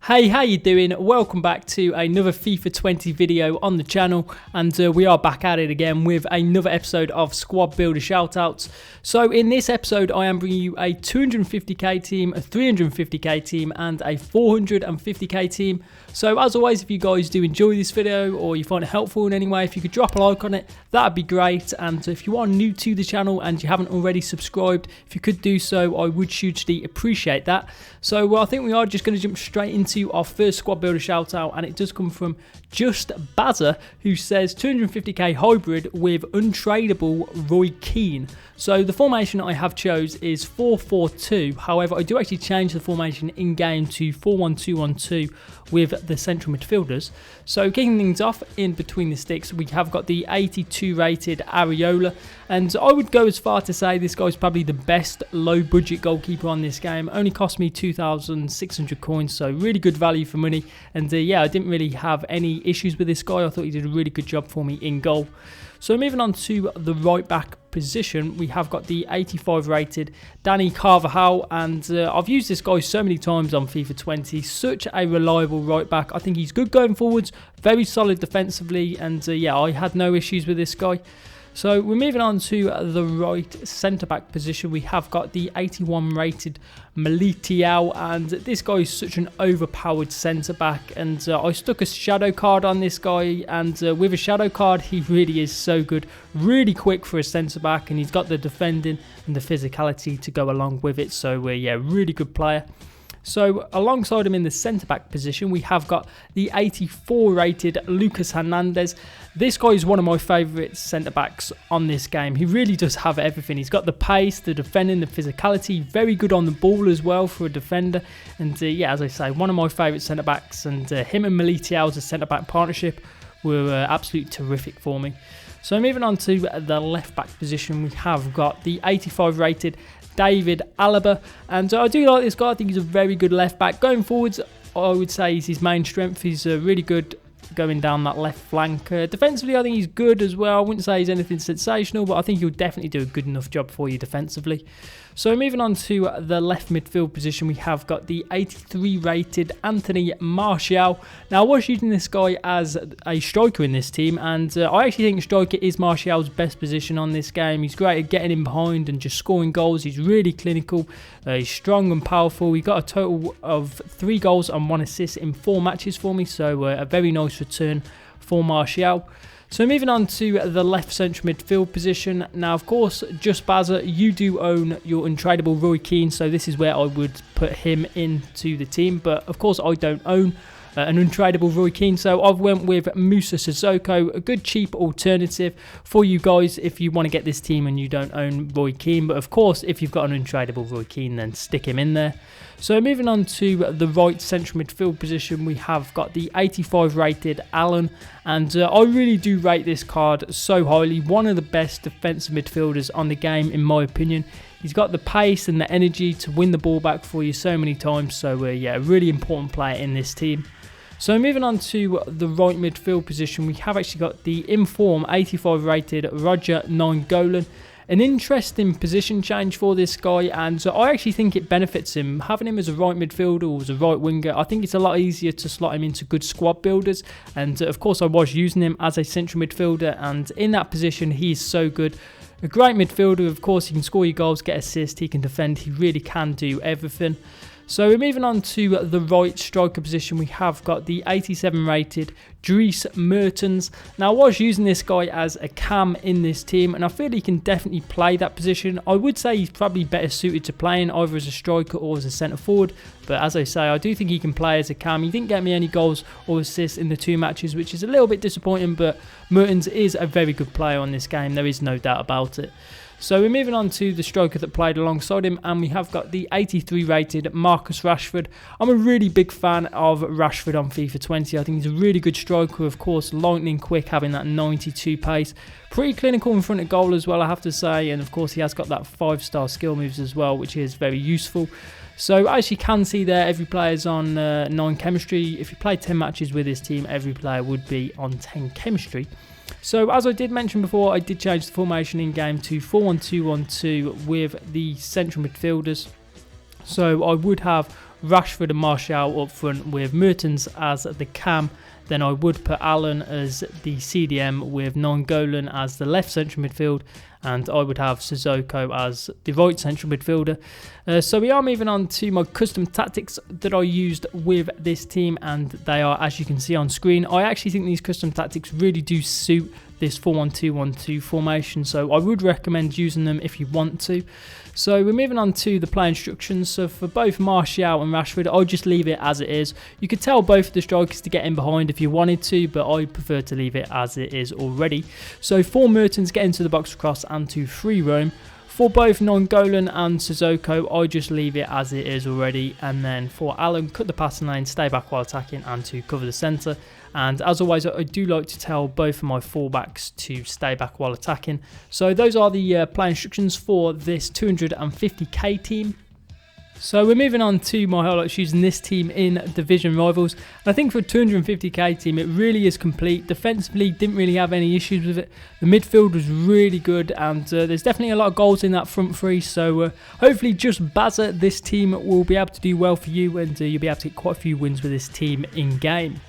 Hey, how you doing? Welcome back to another FIFA 20 video on the channel, and we are back at it again with another episode of Squad Builder Shoutouts. So in this episode I am bringing you a 250k team, a 350k team and a 450k team. So as always, if you guys do enjoy this video or you find it helpful in any way, if you could drop a like on it, that'd be great. And if you are new to the channel and you haven't already subscribed, if you could do so, I would hugely appreciate that. So I think we are just going to jump straight into our first Squad Builder shout out, and it does come from Just Bazza, who says 250k hybrid with untradeable Roy Keane. So the formation I have chose is 4-4-2. However, I do actually change the formation in game to 4-1-2-1-2 with the central midfielders. So kicking things off in between the sticks, we have got the 82 rated Areola, and I would go as far to say this guy's probably the best low budget goalkeeper on this game. Only cost me 2,600 coins, so really good value for money. And yeah, I didn't really have any issues with this guy. I thought he did a really good job for me in goal. So moving on to the right back position, we have got the 85 rated Danny Carvajal, and I've used this guy so many times on FIFA 20. Such a reliable right back. I think he's good going forwards, very solid defensively, and yeah, I had no issues with this guy. So we're moving on to the right centre-back position. We have got the 81 rated Milestone, and this guy is such an overpowered centre-back, and I stuck a shadow card on this guy, and with a shadow card he really is so good, really quick for a centre-back, and he's got the defending and the physicality to go along with it. So yeah, really good player. So alongside him in the centre-back position, we have got the 84 rated Lucas Hernandez. This guy is one of my favourite centre-backs on this game. He really does have everything. He's got the pace, the defending, the physicality, very good on the ball as well for a defender. And yeah, as I say, one of my favourite centre-backs, and him and Milestone as a centre-back partnership were absolutely terrific for me. So moving on to the left-back position, we have got the 85 rated David Alaba, and I do like this guy. I think he's a very good left back. Going forwards, I would say is his main strength. He's really good going down that left flank. Defensively, I think he's good as well. I wouldn't say he's anything sensational, but I think he'll definitely do a good enough job for you defensively. So moving on to the left midfield position, we have got the 83 rated Anthony Martial. Now I was using this guy as a striker in this team, and I actually think striker is Martial's best position on this game. He's great at getting in behind and just scoring goals. He's really clinical, he's strong and powerful. He got a total of 3 goals and 1 assist in 4 matches for me, so a very nice return for Martial. So moving on to the left central midfield position. Now, of course, Just Bazza, you do own your untradeable Roy Keane, so this is where I would put him into the team. But of course, I don't own an untradeable Roy Keane, so I've went with Musa Sissoko, a good cheap alternative for you guys if you want to get this team and you don't own Roy Keane. But of course, if you've got an untradeable Roy Keane, then stick him in there. So moving on to the right central midfield position, we have got the 85 rated Allen, and I really do rate this card so highly. One of the best defensive midfielders on the game in my opinion. He's got the pace and the energy to win the ball back for you so many times, so yeah, a really important player in this team. So moving on to the right midfield position, we have actually got the inform 85 rated Roger NAINGGOLAN. An interesting position change for this guy, and so I actually think it benefits him. Having him as a right midfielder or as a right winger, I think it's a lot easier to slot him into good squad builders. And of course I was using him as a central midfielder, and in that position he is so good. A great midfielder, of course. He can score your goals, get assists, he can defend, he really can do everything. So we're moving on to the right striker position. We have got the 87 rated Dries Mertens. Now I was using this guy as a cam in this team, and I feel he can definitely play that position. I would say he's probably better suited to playing either as a striker or as a centre forward, but as I say, I do think he can play as a cam. He didn't get me any goals or assists in the 2 matches, which is a little bit disappointing, but Mertens is a very good player on this game, there is no doubt about it. So we're moving on to the striker that played alongside him, and we have got the 83 rated Marcus Rashford. I'm a really big fan of Rashford on FIFA 20. I think he's a really good striker, of course, lightning quick, having that 92 pace. Pretty clinical in front of goal as well, I have to say, and of course he has got that 5-star skill moves as well, which is very useful. So as you can see there, every player's on 9 chemistry. If you play 10 matches with this team, every player would be on 10 chemistry. So as I did mention before, I did change the formation in game to 4-1-2-1-2 with the central midfielders. So I would have Rashford and Martial up front with Mertens as the cam. Then I would put Allen as the CDM with NAINGGOLAN as the left central midfield, and I would have Sissoko as the right central midfielder. So we are moving on to my custom tactics that I used with this team, and they are, as you can see on screen. I actually think these custom tactics really do suit this 4-1-2-1-2 formation, so I would recommend using them if you want to. So we're moving on to the play instructions. So for both Martial and Rashford, I'll just leave it as it is. You could tell both of the strikers to get in behind if you wanted to, but I prefer to leave it as it is already. So for Mertens, get into the box cross and to free roam. For both NAINGGOLAN and Sissoko, I just leave it as it is already. And then for Allen, cut the passing lane, stay back while attacking, and to cover the centre. And as always, I do like to tell both of my fullbacks to stay back while attacking. So those are the play instructions for this 250k team. So we're moving on to my highlights using this team in Division Rivals. And I think for a 250k team, it really is complete. Defensively, didn't really have any issues with it. The midfield was really good, and there's definitely a lot of goals in that front three. So hopefully just Bazza, this team will be able to do well for you, and you'll be able to get quite a few wins with this team in game.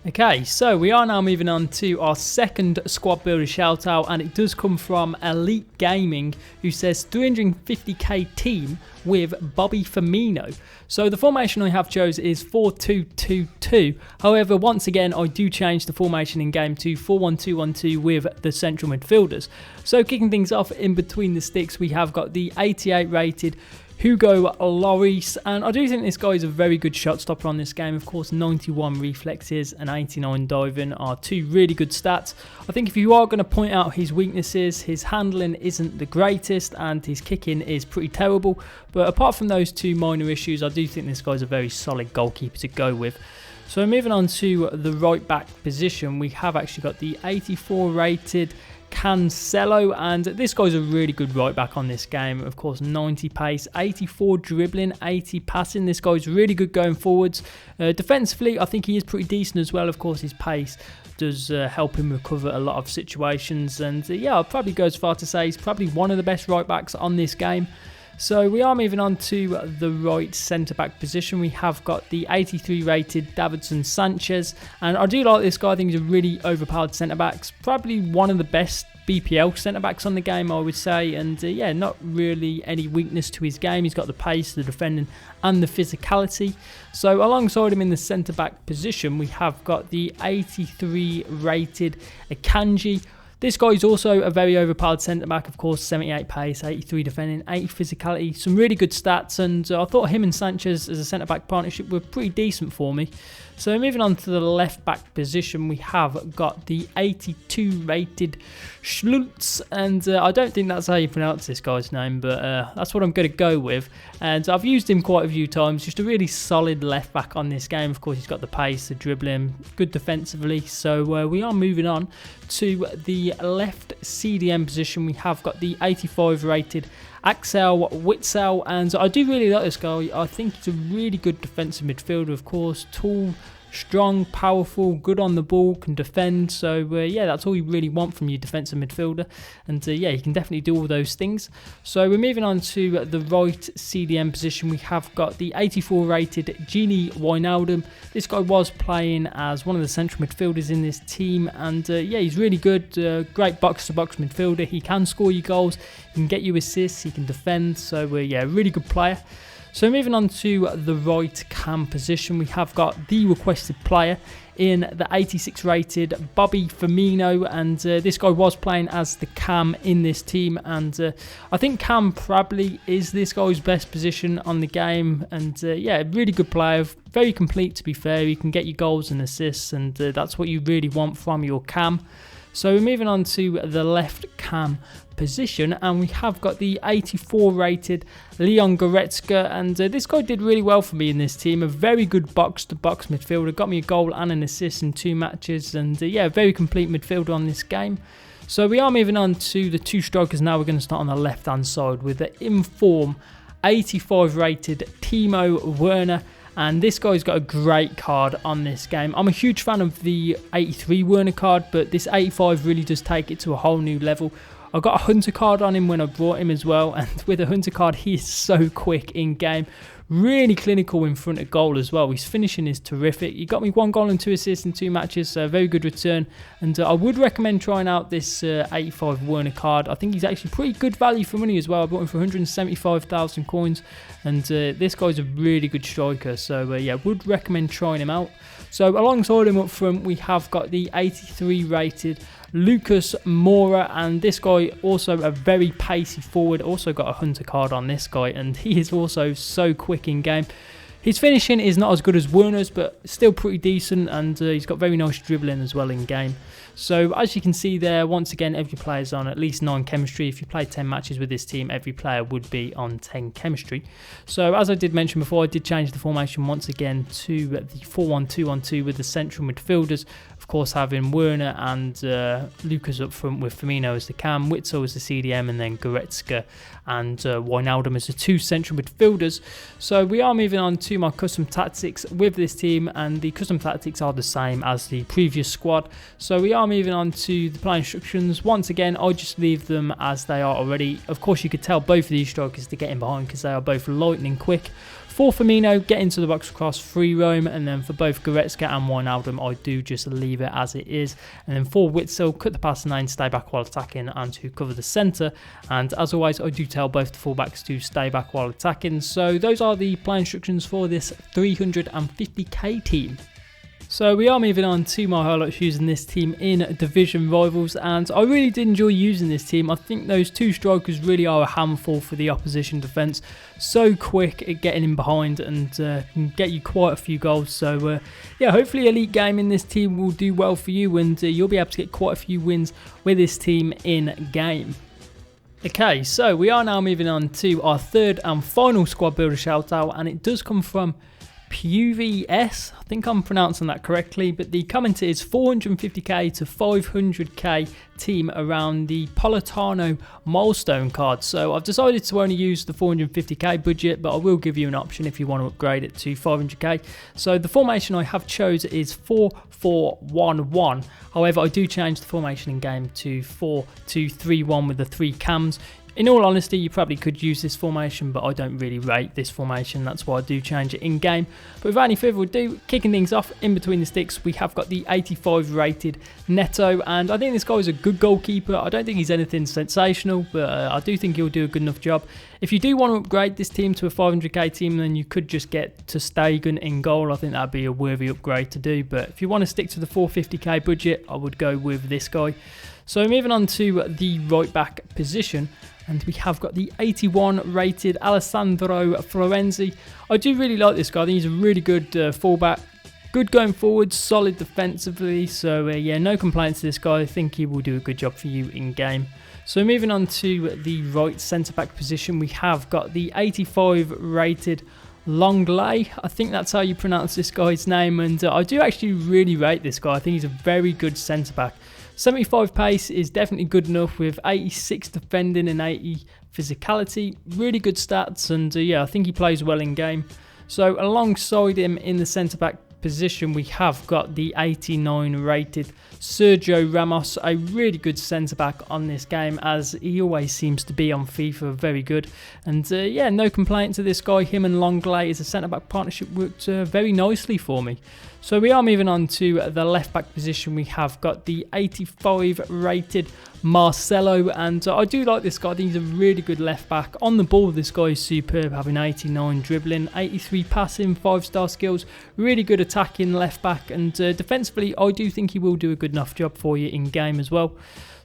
Okay, so we are now moving on to our second squad builder shout out, and it does come from Elite Gaming, who says 350k team with Bobby Firmino. So the formation I have chose is 4-2-2-2. However, once again, I do change the formation in game to 4-1-2-1-2 with the central midfielders. So kicking things off in between the sticks, we have got the 88 rated Hugo Lloris, and I do think this guy is a very good shot stopper on this game. Of course, 91 reflexes and 89 diving are two really good stats. I think if you are going to point out his weaknesses, his handling isn't the greatest and his kicking is pretty terrible. But apart from those two minor issues, I do think this guy's a very solid goalkeeper to go with. So moving on to the right back position, we have actually got the 84 rated Cancelo, and this guy's a really good right back on this game. Of course, 90 pace, 84 dribbling, 80 passing. This guy's really good going forwards. Defensively, I think he is pretty decent as well. Of course, his pace does help him recover a lot of situations, and yeah, I'll probably go as far to say he's probably one of the best right backs on this game. So we are moving on to the right centre-back position. We have got the 83 rated Davinson Sanchez, and I do like this guy. I think he's a really overpowered centre-back. Probably one of the best BPL centre-backs on the game, I would say. And yeah, not really any weakness to his game. He's got the pace, the defending and the physicality. So alongside him in the centre-back position, we have got the 83 rated Akanji. This guy is also a very overpowered centre-back, of course, 78 pace, 83 defending, 80 physicality, some really good stats, and I thought him and Sanchez as a centre-back partnership were pretty decent for me. So moving on to the left-back position, we have got the 82 rated Schultz, and I don't think that's how you pronounce this guy's name, but that's what I'm going to go with. And I've used him quite a few times, just a really solid left-back on this game. Of course, he's got the pace, the dribbling, good defensively. So we are moving on to the left CDM position. We have got the 85 rated Axel Witsel, and I do really like this guy. I think he's a really good defensive midfielder, of course, tall, strong, powerful, good on the ball, can defend. So yeah, that's all you really want from your defensive midfielder, and yeah, he can definitely do all those things. So we're moving on to the right CDM position. We have got the 84 rated Gini Wijnaldum. This guy was playing as one of the central midfielders in this team, and yeah, he's really good, great box-to-box midfielder. He can score you goals, he can get you assists, he can defend. So yeah, really good player. So moving on to the right cam position, we have got the requested player in the 86 rated Bobby Firmino, and this guy was playing as the cam in this team, and I think cam probably is this guy's best position on the game, and yeah, really good player, very complete to be fair. He can get you goals and assists, and that's what you really want from your cam. So we're moving on to the left cam position, and we have got the 84 rated Leon Goretzka, and this guy did really well for me in this team. A very good box-to-box midfielder, got me a goal and an assist in 2 matches, and yeah, very complete midfielder on this game. So we are moving on to the 2 strikers now. We're going to start on the left-hand side with the Inform 85 rated Timo Werner. And this guy's got a great card on this game. I'm a huge fan of the 83 Werner card, but this 85 really does take it to a whole new level. I got a Hunter card on him when I brought him as well, and with a Hunter card, he is so quick in game. really clinical in front of goal as well. His finishing is terrific. He got me 1 goal and 2 assists in 2 matches, so a very good return. And I would recommend trying out this 85 Werner card. I think he's actually pretty good value for money as well. I bought him for 175,000 coins, and this guy's a really good striker. So yeah, would recommend trying him out. So alongside him up front, we have got the 83 rated Lucas Moura, and this guy also a very pacey forward. Also got a hunter card on this guy, and he is also so quick in game. His finishing is not as good as Werner's, but still pretty decent, and he's got very nice dribbling as well in game. So as you can see there, once again, every player's on at least 9 chemistry. If you play 10 matches with this team, every player would be on 10 chemistry. So as I did mention before, I did change the formation once again to the 4-1-2-1-2 with the central midfielders. Of course, having Werner and Lucas up front with Firmino as the cam, Witsel as the CDM, and then Goretzka and Wijnaldum as the 2 central midfielders. So we are moving on to my custom tactics with this team, and the custom tactics are the same as the previous squad. So we are moving on to the play instructions. Once again, I'll just leave them as they are already. Of course, you could tell both of these strikers to get in behind because they are both lightning quick. For Firmino, get into the box across, free roam, and then for both Goretzka and Wijnaldum, I do just leave it as it is. And then for Witsel, cut the passing lane, stay back while attacking, and to cover the centre. And as always, I do tell both the fullbacks to stay back while attacking. So those are the play instructions for this 350k team. So we are moving on to my highlights using this team in division rivals, and I really did enjoy using this team. I think those 2 strikers really are a handful for the opposition defence. So quick at getting in behind and can get you quite a few goals. So yeah, hopefully Elite Game in this team will do well for you, and you'll be able to get quite a few wins with this team in game. Okay, so we are now moving on to our 3rd and final squad builder shout out, and it does come from PVS, I think I'm pronouncing that correctly, but the comment is 450k to 500k team around the Politano milestone card. So I've decided to only use the 450k budget, but I will give you an option if you want to upgrade it to 500k. So the formation I have chose is 4-4-1-1. However, I do change the formation in game to 4-2-3-1 with the 3 cams. In all honesty, you probably could use this formation, but I don't really rate this formation. That's why I do change it in game. But without any further ado, kicking things off in between the sticks, we have got the 85 rated Neto, and I think this guy is a good goalkeeper. I don't think he's anything sensational, but I do think he'll do a good enough job. If you do want to upgrade this team to a 500k team, then you could just get to Stegen in goal. I think that'd be a worthy upgrade to do. But if you want to stick to the 450k budget, I would go with this guy. So moving on to the right back position, and we have got the 81 rated Alessandro Florenzi. I do really like this guy. I think he's a really good fullback. Good going forward, solid defensively. So yeah, no complaints to this guy. I think he will do a good job for you in game. So moving on to the right centre back position, we have got the 85 rated Longley. I think that's how you pronounce this guy's name, and I do actually really rate this guy. I think he's a very good centre back. 75 pace is definitely good enough with 86 defending and 80 physicality. Really good stats, and yeah, I think he plays well in game. So alongside him in the centre back position, we have got the 89 rated Sergio Ramos, a really good centre back on this game, as he always seems to be on FIFA. Very good, and yeah, no complaint to this guy. Him and Longley as a centre back partnership worked very nicely for me. So we are moving on to the left back position. We have got the 85 rated Marcelo, and I do like this guy. I think he's a really good left back. On the ball, this guy is superb, having 89 dribbling, 83 passing, 5-star skills, really good attacking left back, and defensively I do think he will do a good enough job for you in game as well.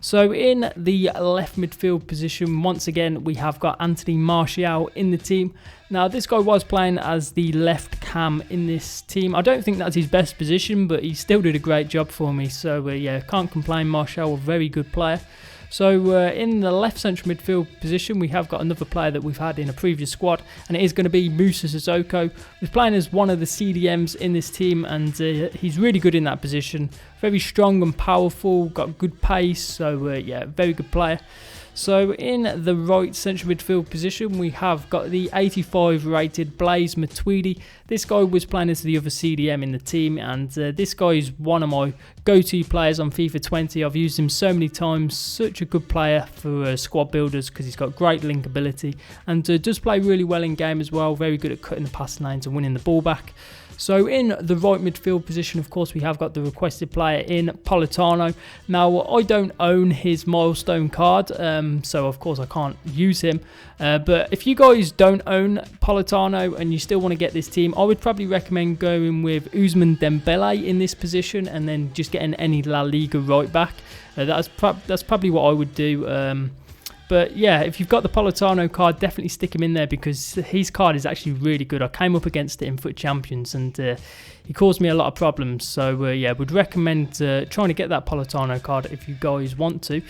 So in the left midfield position, once again, we have got Anthony Martial in the team. Now, this guy was playing as the left cam in this team. I don't think that's his best position, but he still did a great job for me. So, yeah, can't complain. Martial, a very good player. So, in the left central midfield position, we have got another player that we've had in a previous squad, and it is going to be Musa Sissoko. He's playing as one of the CDMs in this team, and he's really good in that position. Very strong and powerful, got good pace, so yeah, very good player. So in the right central midfield position, we have got the 85 rated Blaise Matuidi. This guy was playing as the other CDM in the team, and this guy is one of my go-to players on FIFA 20. I've used him so many times. Such a good player for squad builders because he's got great link ability and does play really well in game as well. Very good at cutting the passing lanes and winning the ball back. So in the right midfield position, of course, we have got the requested player in Politano. Now, I don't own his milestone card, so of course I can't use him. But if you guys don't own Politano and you still want to get this team, I would probably recommend going with Ousmane Dembele in this position and then just getting any La Liga right back. That's probably what I would do. But yeah, if you've got the Politano card, definitely stick him in there because his card is actually really good. I came up against it in Foot Champions and he caused me a lot of problems. So yeah, would recommend trying to get that Politano card if you guys want to.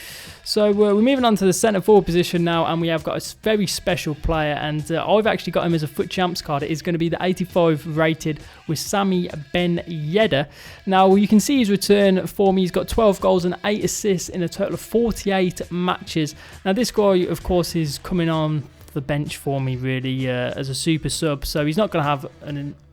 So we're moving on to the centre forward position now, and we have got a very special player, and I've actually got him as a Foot Champs card. It is going to be the 85 rated with Sami Ben Yedder. Now you can see his return for me. He's got 12 goals and 8 assists in a total of 48 matches. Now this guy, of course, is coming on the bench for me really as a super sub, so he's not going to have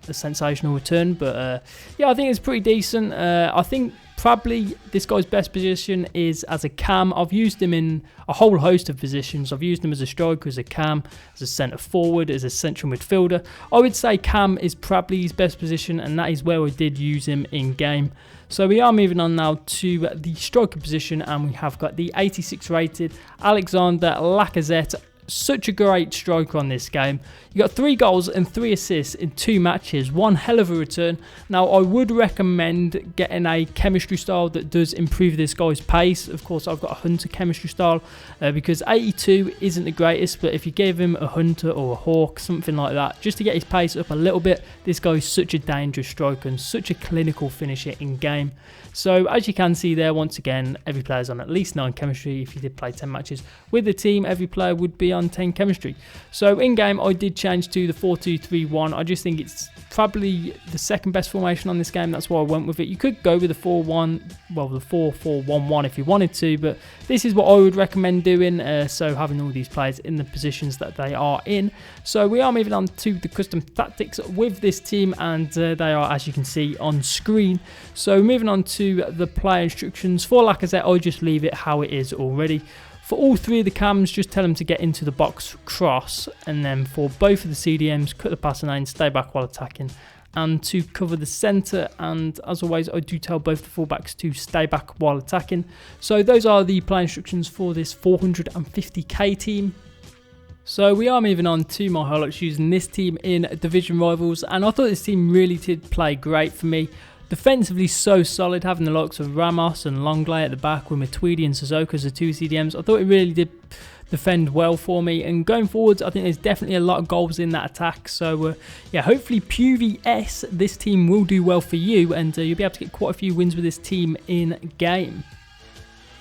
a sensational return, but yeah, I think it's pretty decent. I think probably this guy's best position is as a cam. I've used him in a whole host of positions. I've used him as a striker, as a cam, as a centre forward, as a central midfielder. I would say cam is probably his best position, and that is where I did use him in game. So we are moving on now to the striker position, and we have got the 86 rated Alexander Lacazette. Such a great striker on this game. You got 3 goals and 3 assists in 2 matches. One hell of a return. Now I would recommend getting a chemistry style that does improve this guy's pace. Of course I've got a hunter chemistry style because 82 isn't the greatest, but if you gave him a hunter or a hawk, something like that, just to get his pace up a little bit, this guy is such a dangerous striker and such a clinical finisher in game. So as you can see there, once again, every player is on at least 9 chemistry. If you did play 10 matches with the team, every player would be on 10 chemistry. So in game I did change to the 4-2-3-1. I just think it's probably the second best formation on this game. That's why I went with it. You could go with the 4-1, well, the 4-4-1-1 if you wanted to, but this is what I would recommend doing. So having all these players in the positions that they are in. So we are moving on to the custom tactics with this team, and they are, as you can see, on screen. So moving on to the player instructions for Lacazette, I just leave it how it is already. For all 3 of the cams, just tell them to get into the box cross, and then for both of the CDMs, cut the passing lane, stay back while attacking, and to cover the centre. And as always, I do tell both the fullbacks to stay back while attacking. So those are the play instructions for this 450k team. So we are moving on to my highlights using this team in Division Rivals, and I thought this team really did play great for me. Defensively so solid, having the likes of Ramos and Longley at the back with Matuidi and Sissoko as the 2 CDMs. I thought it really did defend well for me, and going forwards I think there's definitely a lot of goals in that attack. So yeah, hopefully PVS, this team will do well for you, and you'll be able to get quite a few wins with this team in game.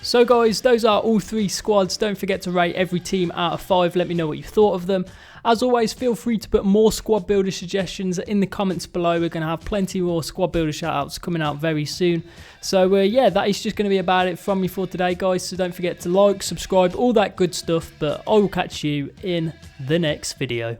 So guys, those are all 3 squads. Don't forget to rate every team out of 5. Let me know what you thought of them. As always, feel free to put more squad builder suggestions in the comments below. We're going to have plenty more squad builder shoutouts coming out very soon. So yeah, that is just going to be about it from me for today, guys. So don't forget to like, subscribe, all that good stuff. But I will catch you in the next video.